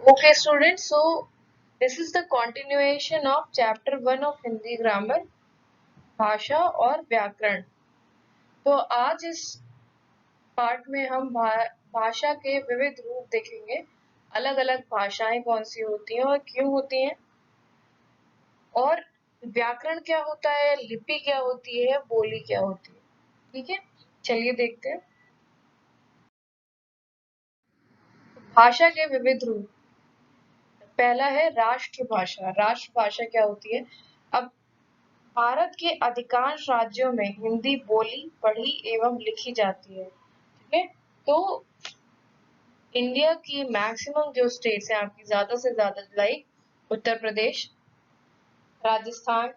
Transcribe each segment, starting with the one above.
Okay, students, so this is the continuation of chapter 1 of Hindi grammar, भाषा और व्याकरण। तो आज इस पार्ट में हम भाषा के विविध रूप देखेंगे। अलग अलग भाषाएं कौन सी होती हैं और क्यों होती हैं, और व्याकरण क्या होता है, लिपि क्या होती है, बोली क्या होती है। ठीक है, चलिए देखते हैं। भाषा के विविध रूप। पहला है राष्ट्रभाषा। राष्ट्रभाषा क्या होती है? अब भारत के अधिकांश राज्यों में हिंदी बोली, पढ़ी एवं लिखी जाती है। ठीक है, तो इंडिया की मैक्सिमम जो स्टेट्स हैं आपकी, ज्यादा से ज्यादा, लाइक उत्तर प्रदेश, राजस्थान,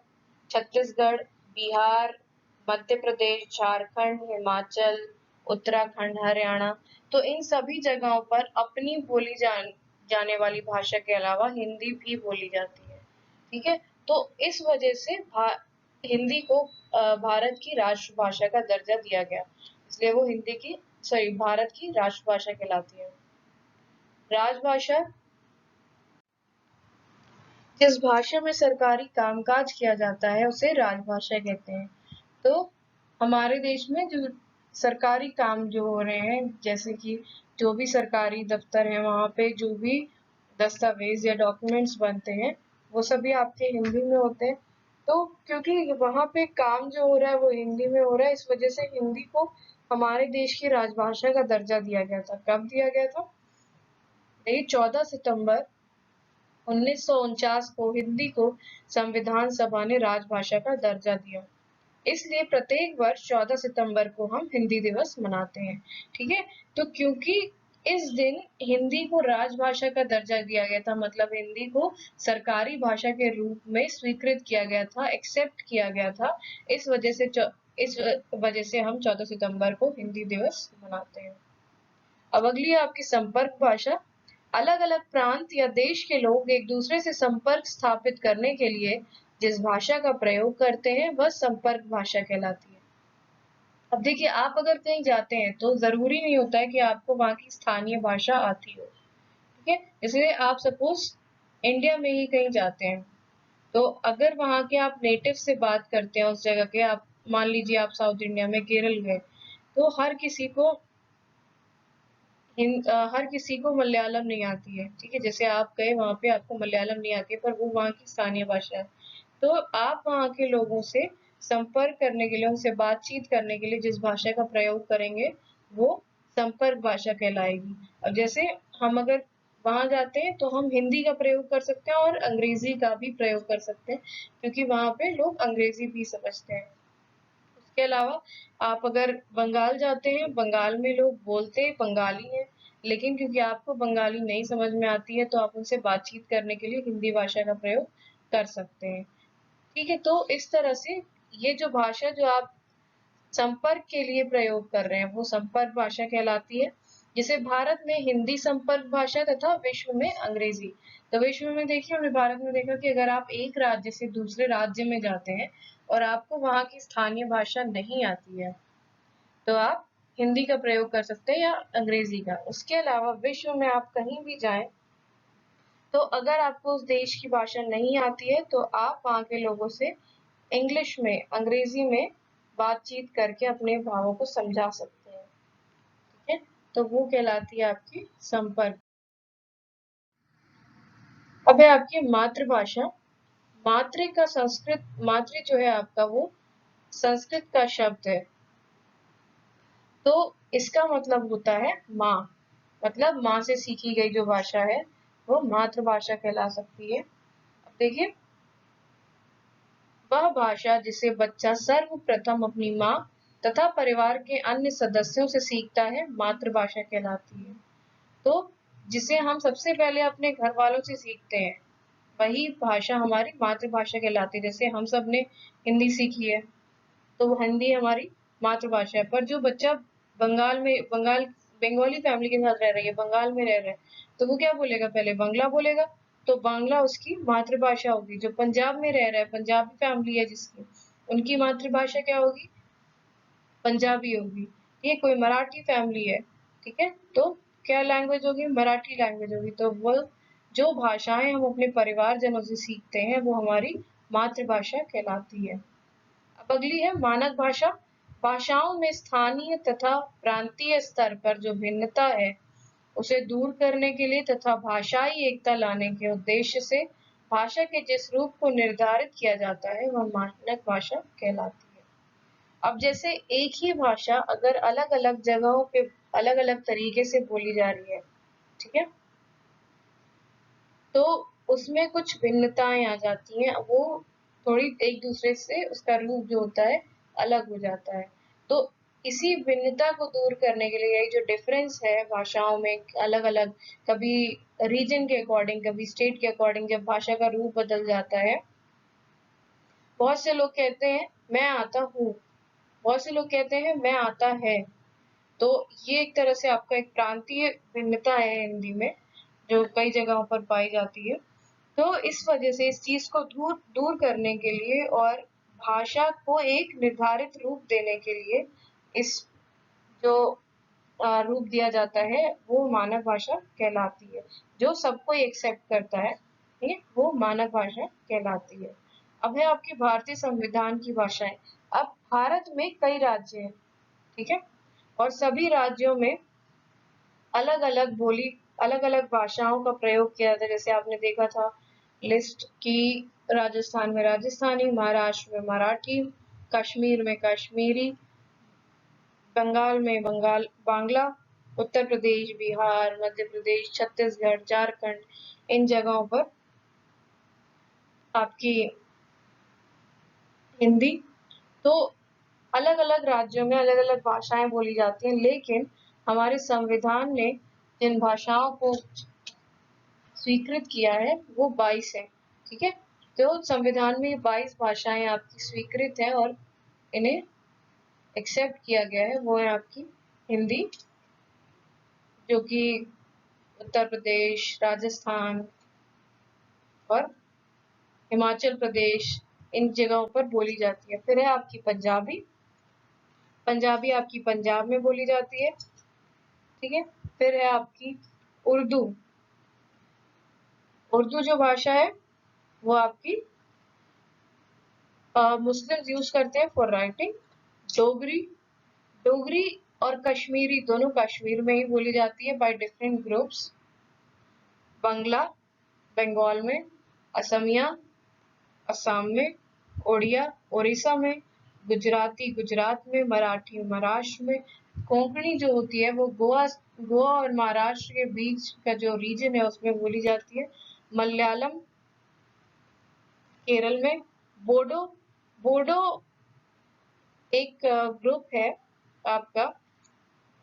छत्तीसगढ़, बिहार, मध्य प्रदेश, झारखंड, हिमाचल, उत्तराखंड, हरियाणा, तो इन सभी जगहों पर अपनी बोली जाने वाली भाषा के अलावा हिंदी भी बोली जाती है। ठीक है, तो इस वजह से हिंदी को भारत की राष्ट्रभाषा का दर्जा दिया गया, इसलिए वो भारत की राष्ट्रभाषा कहलाती है। राजभाषा, जिस भाषा में सरकारी कामकाज किया जाता है उसे राजभाषा कहते हैं। तो हमारे देश में जो सरकारी काम जो हो रहे हैं, जैसे कि जो भी सरकारी दफ्तर है, वहाँ पे जो भी दस्तावेज या डॉक्यूमेंट्स बनते हैं, वो सभी आपके हिंदी में होते हैं। तो क्योंकि वहाँ पे काम जो हो रहा है वो हिंदी में हो रहा है, इस वजह से हिंदी को हमारे देश की राजभाषा का दर्जा दिया गया था। कब दिया गया था? 14 सितंबर 1949 को हिंदी को संविधान सभा ने राजभाषा का दर्जा दिया। इसलिए प्रत्येक वर्ष 14 सितंबर को हम हिंदी दिवस मनाते हैं। ठीक है, तो क्योंकि इस दिन हिंदी को राजभाषा का दर्जा दिया गया था, मतलब हिंदी को सरकारी भाषा के रूप में स्वीकृत किया गया था, एक्सेप्ट किया गया था, इस वजह से हम 14 सितंबर को हिंदी दिवस मनाते हैं। अब अगली है आपकी संपर्क भाषा। अलग अलग प्रांत या देश के लोग एक दूसरे से संपर्क स्थापित करने के लिए जिस भाषा का प्रयोग करते हैं वह संपर्क भाषा कहलाती है। अब देखिए, आप अगर कहीं जाते हैं तो जरूरी नहीं होता है कि आपको वहाँ की स्थानीय भाषा आती हो। ठीक है, इसलिए आप सपोज इंडिया में ही कहीं जाते हैं, तो अगर वहाँ के आप नेटिव से बात करते हैं उस जगह के, आप मान लीजिए आप साउथ इंडिया में केरल गए, तो हर किसी को मलयालम नहीं आती है। ठीक है, जैसे आप गए वहां पे, आपको मलयालम नहीं आती है, पर वो वहाँ की स्थानीय भाषा है। तो आप वहाँ के लोगों से संपर्क करने के लिए, उनसे बातचीत करने के लिए जिस भाषा का प्रयोग करेंगे वो संपर्क भाषा कहलाएगी। अब जैसे हम अगर वहां जाते हैं तो हम हिंदी का प्रयोग कर सकते हैं और अंग्रेजी का भी प्रयोग कर सकते हैं, क्योंकि वहां पे लोग अंग्रेजी भी समझते हैं। उसके अलावा आप अगर बंगाल जाते हैं, बंगाल में लोग बोलते बंगाली हैं, लेकिन क्योंकि आपको बंगाली नहीं समझ में आती है तो आप उनसे बातचीत करने के लिए हिंदी भाषा का प्रयोग कर सकते हैं। ठीक है, तो इस तरह से ये जो भाषा जो आप संपर्क के लिए प्रयोग कर रहे हैं वो संपर्क भाषा कहलाती है। जिसे भारत में हिंदी संपर्क भाषा तथा विश्व में अंग्रेजी। तो विश्व में देखिए, हमने भारत में देखा कि अगर आप एक राज्य से दूसरे राज्य में जाते हैं और आपको वहाँ की स्थानीय भाषा नहीं आती है, तो आप हिंदी का प्रयोग कर सकते हैं या अंग्रेजी का। उसके अलावा विश्व में आप कहीं भी जाएं, तो अगर आपको उस देश की भाषा नहीं आती है तो आप वहाँ के लोगों से इंग्लिश में, अंग्रेजी में बातचीत करके अपने भावों को समझा सकते हैं। ठीक है, तो वो कहलाती है आपकी संपर्क। अब है आपकी मातृभाषा। मातृ जो है आपका, वो संस्कृत का शब्द है, तो इसका मतलब होता है माँ। मतलब माँ से सीखी गई जो भाषा है वो मातृभाषा कहला सकती है। अब देखिए, वह भाषा जिसे बच्चा सर्वप्रथम अपनी माँ तथा परिवार के अन्य सदस्यों से सीखता है मातृभाषा कहलाती है। तो जिसे हम सबसे पहले अपने घर वालों से सीखते हैं वही भाषा हमारी मातृभाषा कहलाती है। जैसे हम सब ने हिंदी सीखी है, तो वो हिंदी हमारी मातृभाषा है। पर जो बच्चा बंगाली फैमिली के साथ रह रही है, बंगाल में रह रहा है, तो वो क्या बोलेगा? पहले बांग्ला बोलेगा, तो बांग्ला उसकी मातृभाषा होगी। जो पंजाब में रह रहा है, पंजाबी फैमिली है जिसकी, उनकी मातृभाषा क्या होगी? पंजाबी होगी। ये कोई मराठी फैमिली है, ठीक है, तो क्या लैंग्वेज होगी? मराठी लैंग्वेज होगी। तो वो जो भाषाएं हम अपने परिवारजनों से सीखते हैं वो हमारी मातृभाषा कहलाती है। अब अगली है मानक भाषा। भाषाओं में स्थानीय तथा प्रांतीय स्तर पर जो भिन्नता है उसे दूर करने के लिए तथा भाषाई एकता लाने के उद्देश्य से भाषा के जिस रूप को निर्धारित किया जाता है वह मानक भाषा कहलाती है। अब जैसे एक ही भाषा अगर अलग-अलग जगहों पे अलग-अलग तरीके से बोली जा रही है, ठीक है? तो उसमें कुछ भिन्नताएं आ जाती हैं, वो थोड़ी एक दूसरे से उसका रूप जो होता है अलग हो जाता है। तो इसी भिन्नता को दूर करने के लिए ये जो डिफरेंस है भाषाओं में अलग-अलग, कभी रीजन के अकॉर्डिंग, कभी स्टेट के अकॉर्डिंग जब भाषा का रूप बदल जाता है, बहुत से लोग कहते हैं मैं आता हूँ, बहुत से लोग कहते हैं मैं आता है। तो ये एक तरह से आपका एक प्रांतीय भिन्नता है हिंदी में, जो कई जगहों पर पाई जाती है। तो इस वजह से इस चीज को दूर दूर करने के लिए और भाषा को एक निर्धारित रूप देने के लिए इस जो रूप दिया जाता है वो मानक भाषा कहलाती है, जो सबको एक्सेप्ट करता है, ठीक है, वो मानक भाषा कहलाती है। अब है आपकी भारतीय संविधान की भाषाएं। अब भारत में कई राज्य हैं, ठीक है, और सभी राज्यों में अलग-अलग भाषाओं का प्रयोग किया जाता है। जैसे आपने देखा था लिस्ट की राजस्थान में राजस्थानी, महाराष्ट्र में मराठी, कश्मीर में कश्मीरी, बंगाल में बांग्ला, उत्तर प्रदेश, बिहार, मध्य प्रदेश, छत्तीसगढ़, झारखंड, इन जगहों पर आपकी हिंदी। तो अलग-अलग राज्यों में अलग-अलग भाषाएं बोली जाती हैं, लेकिन हमारे संविधान ने जिन भाषाओं को स्वीकृत किया है वो 22 है, ठीक है। तो संविधान में 22 भाषाएं आपकी स्वीकृत है और इन्हें एक्सेप्ट किया गया है, वो है आपकी हिंदी, जो कि उत्तर प्रदेश, राजस्थान और हिमाचल प्रदेश इन जगहों पर बोली जाती है। फिर है आपकी पंजाबी, पंजाबी आपकी पंजाब में बोली जाती है, ठीक है। फिर है आपकी उर्दू, उर्दू जो भाषा है वो आपकी मुस्लिम्स यूज करते हैं फॉर राइटिंग। डोगरी, डोगरी और कश्मीरी दोनों कश्मीर में ही बोली जाती है बाय डिफरेंट ग्रुप्स। बंगला बंगाल में, असमिया असम में, ओडिया उड़ीसा में, गुजराती गुजरात में, मराठी महाराष्ट्र में, कोंकणी जो होती है वो गोवा और महाराष्ट्र के बीच का जो रीजन है उसमें बोली जाती है। मलयालम केरल में, बोडो, बोडो एक ग्रुप है आपका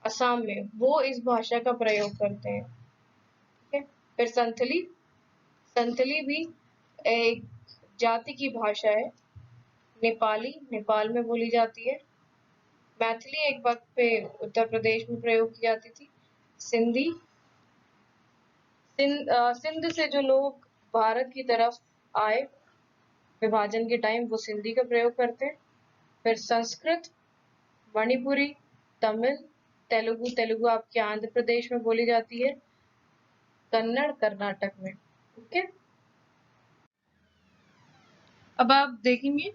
असम में, वो इस भाषा का प्रयोग करते हैं, ठीक है। फिर संथली, संथली भी एक जाति की भाषा है। नेपाली नेपाल में बोली जाती है। मैथिली एक वक्त पे उत्तर प्रदेश में प्रयोग की जाती थी। सिंधी, सिंध से जो लोग भारत की तरफ आए विभाजन के टाइम वो सिंधी का प्रयोग करते हैं। फिर संस्कृत, मणिपुरी, तमिल, तेलुगु, तेलुगु आपके आंध्र प्रदेश में बोली जाती है, कन्नड़ कर्नाटक में, ओके। अब आप देखेंगे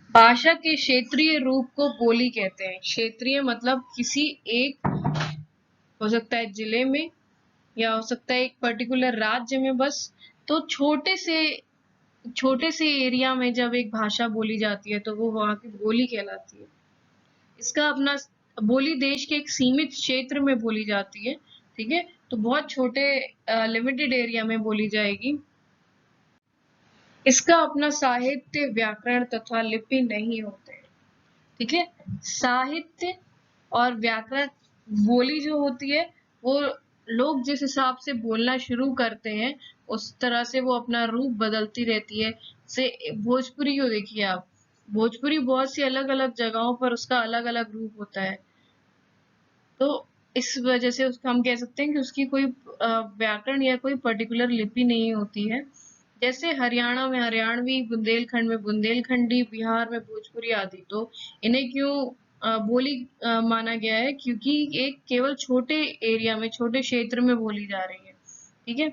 भाषा के क्षेत्रीय रूप को बोली कहते हैं। क्षेत्रीय मतलब किसी एक, हो सकता है जिले में या हो सकता है एक पर्टिकुलर राज्य में, बस तो छोटे से एरिया में जब एक भाषा बोली जाती है तो वो वहाँ की बोली कहलाती है। इसका अपना बोली देश के एक सीमित क्षेत्र में बोली जाती है, ठीक है, तो बहुत छोटे लिमिटेड एरिया में बोली जाएगी। इसका अपना साहित्य, व्याकरण तथा लिपि नहीं होते, ठीक है। साहित्य और व्याकरण, बोली जो होती है वो लोग जिस हिसाब से बोलना शुरू करते हैं उस तरह से वो अपना रूप बदलती रहती है। से भोजपुरी को देखिए आप, भोजपुरी बहुत सी अलग अलग जगहों पर उसका अलग अलग रूप होता है, तो इस वजह से उसको हम कह सकते हैं कि उसकी कोई व्याकरण या कोई पर्टिकुलर लिपि नहीं होती है। जैसे हरियाणा में हरियाणवी, बुंदेलखंड में बुंदेलखंडी, बिहार में भोजपुरी आदि। तो इन्हें क्यों बोली माना गया है, क्योंकि एक केवल छोटे एरिया में छोटे क्षेत्र में बोली जा रही है, ठीक है।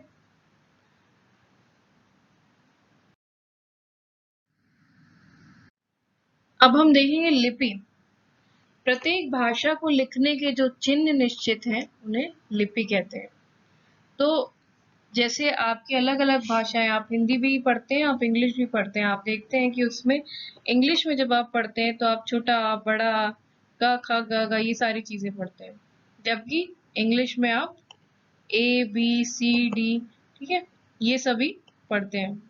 अब हम देखेंगे लिपि। प्रत्येक भाषा को लिखने के जो चिन्ह निश्चित हैं उन्हें लिपि कहते हैं। तो जैसे आपकी अलग अलग भाषाएं, आप हिंदी भी पढ़ते हैं, आप इंग्लिश भी पढ़ते हैं, आप देखते हैं कि उसमें इंग्लिश में जब आप पढ़ते हैं तो आप छोटा आ, बड़ा आ, क ख ग घ ये सारी चीजें पढ़ते हैं, जबकि इंग्लिश में आप ए बी सी डी, ठीक है, ये सभी पढ़ते हैं।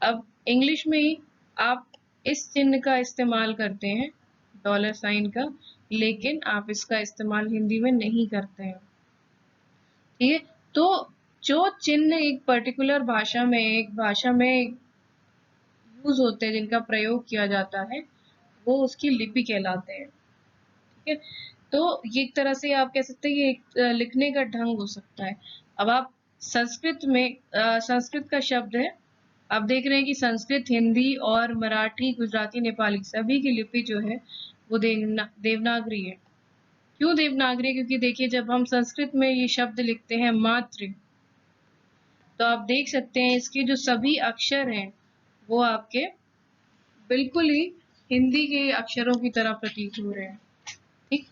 अब इंग्लिश में ही आप इस चिन्ह का इस्तेमाल करते हैं, डॉलर साइन का, लेकिन आप इसका इस्तेमाल हिंदी में नहीं करते हैं। ठीक है। तो जो चिन्ह एक पर्टिकुलर भाषा में, एक भाषा में यूज होते हैं, जिनका प्रयोग किया जाता है, वो उसकी लिपि कहलाते हैं। ठीक है। तो ये एक तरह से आप कह सकते हैं ये एक लिखने का ढंग हो सकता है। अब आप संस्कृत में संस्कृत का शब्द है, आप देख रहे हैं कि संस्कृत, हिंदी और मराठी, गुजराती, नेपाली सभी की लिपि जो है वो देवनागरी है। क्यों देवनागरी? क्योंकि देखिए जब हम संस्कृत में ये शब्द लिखते हैं मात्र, तो आप देख सकते हैं इसके जो सभी अक्षर हैं वो आपके बिल्कुल ही हिंदी के अक्षरों की तरह प्रतीत हो रहे हैं। ठीक।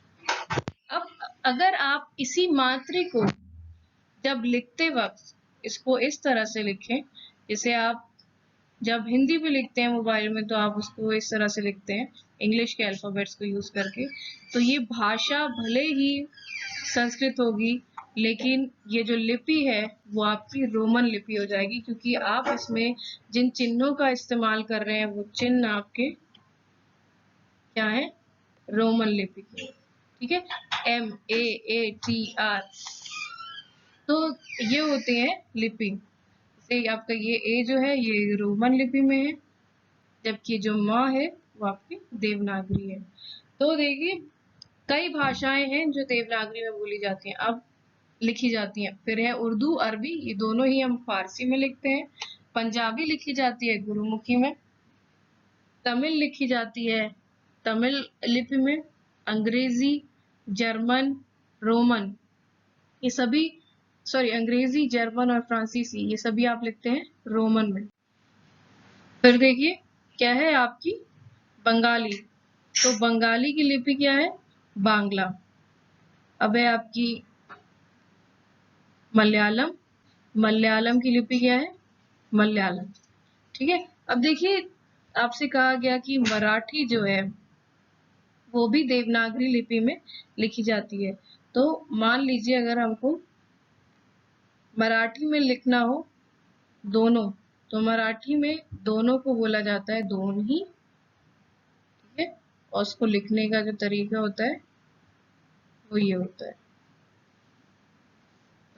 अब अगर आप इसी मात्रा को जब लिखते वक्त इसको इस तरह से लिखें, जैसे आप जब हिंदी भी लिखते हैं मोबाइल में तो आप उसको इस तरह से लिखते हैं इंग्लिश के अल्फाबेट्स को यूज करके, तो ये भाषा भले ही संस्कृत होगी, लेकिन ये जो लिपि है वो आपकी रोमन लिपि हो जाएगी, क्योंकि आप इसमें जिन चिन्हों का इस्तेमाल कर रहे हैं वो चिन्ह आपके क्या है? रोमन लिपि के। ठीक है। MAATR, तो ये होते हैं लिपि। जैसे आपका ये ए जो है ये रोमन लिपि में है, जबकि जो माँ है वो आपकी देवनागरी है। तो देखिए कई भाषाएं हैं जो देवनागरी में बोली जाती हैं, अब लिखी जाती हैं। फिर है उर्दू, अरबी, ये दोनों ही हम फारसी में लिखते हैं। पंजाबी लिखी जाती है गुरुमुखी में। तमिल लिखी जाती है तमिल लिपि में। अंग्रेजी, जर्मन, रोमन, ये सभी, सॉरी, अंग्रेजी, जर्मन और फ्रांसीसी ये सभी आप लिखते हैं रोमन में। फिर देखिए क्या है आपकी बंगाली, तो बंगाली की लिपि क्या है? बांग्ला। अब है आपकी मलयालम, मलयालम की लिपि क्या है? मलयालम। ठीक है। अब देखिए आपसे कहा गया कि मराठी जो है वो भी देवनागरी लिपि में लिखी जाती है। तो मान लीजिए अगर हमको मराठी में लिखना हो दोनों, तो मराठी में दोनों को बोला जाता है दोन्ही। ठीक है। और उसको लिखने का जो तरीका होता है वो ये होता है,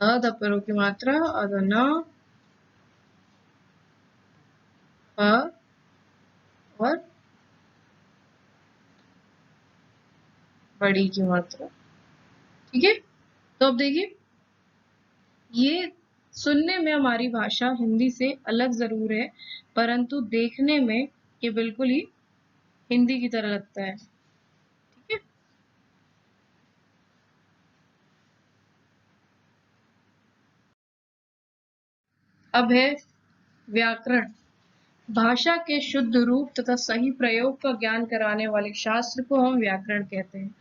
अ की मात्रा, अदना, अ और बड़ी की मात्रा। ठीक है। तो अब देखिए ये सुनने में हमारी भाषा हिंदी से अलग जरूर है, परंतु देखने में ये बिल्कुल ही हिंदी की तरह लगता है। ठीक है। अब है व्याकरण। भाषा के शुद्ध रूप तथा सही प्रयोग का ज्ञान कराने वाले शास्त्र को हम व्याकरण कहते हैं।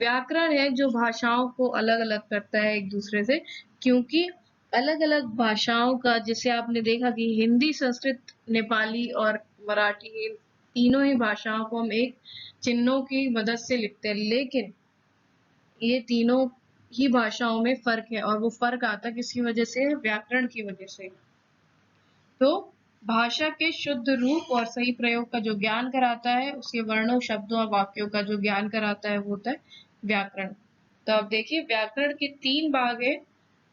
व्याकरण है जो भाषाओं को अलग अलग करता है एक दूसरे से, क्योंकि अलग अलग भाषाओं का, जैसे आपने देखा कि हिंदी, संस्कृत, नेपाली और मराठी, तीनों ही भाषाओं को हम एक चिन्हों की मदद से लिखते हैं, लेकिन ये तीनों ही भाषाओं में फर्क है, और वो फर्क आता किसकी वजह से? व्याकरण की वजह से। तो भाषा के शुद्ध रूप और सही प्रयोग का जो ज्ञान कराता है, उसके वर्णों, शब्दों और वाक्यों का जो ज्ञान कराता है वो होता है व्याकरण। तो अब देखिए व्याकरण के 3 भाग है,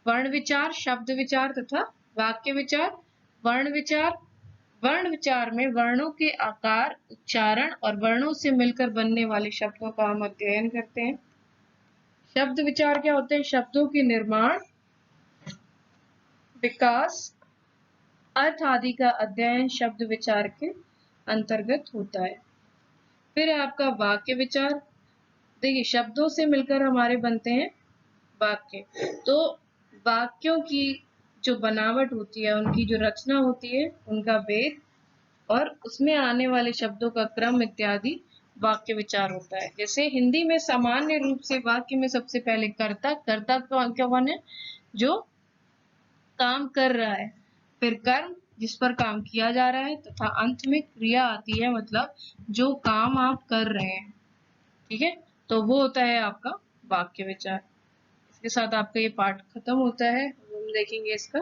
वर्ण विचार, शब्द विचार तथा वाक्य विचार। वर्ण विचार, वर्ण विचार में वर्णों के आकार, उच्चारण और वर्णों से मिलकर बनने वाले शब्दों का हम अध्ययन करते हैं। शब्द विचार क्या होते हैं? शब्दों के निर्माण, विकास, अर्थ आदि का अध्ययन शब्द विचार के अंतर्गत होता है। फिर है आपका वाक्य विचार। देखिए शब्दों से मिलकर हमारे बनते हैं वाक्य, तो वाक्यों की जो बनावट होती है, उनकी जो रचना होती है, उनका वेग और उसमें आने वाले शब्दों का क्रम इत्यादि वाक्य विचार होता है। जैसे हिंदी में सामान्य रूप से वाक्य में सबसे पहले कर्ता, कर्ता कौन है? जो काम कर रहा है, फिर कर्म जिस पर काम किया जा रहा है, तथा अंत में क्रिया आती है, मतलब जो काम आप कर रहे हैं। ठीक है, तो वो होता है आपका वाक्य विचार। इसके साथ आपका ये पाठ खत्म होता है। हम देखेंगे इसका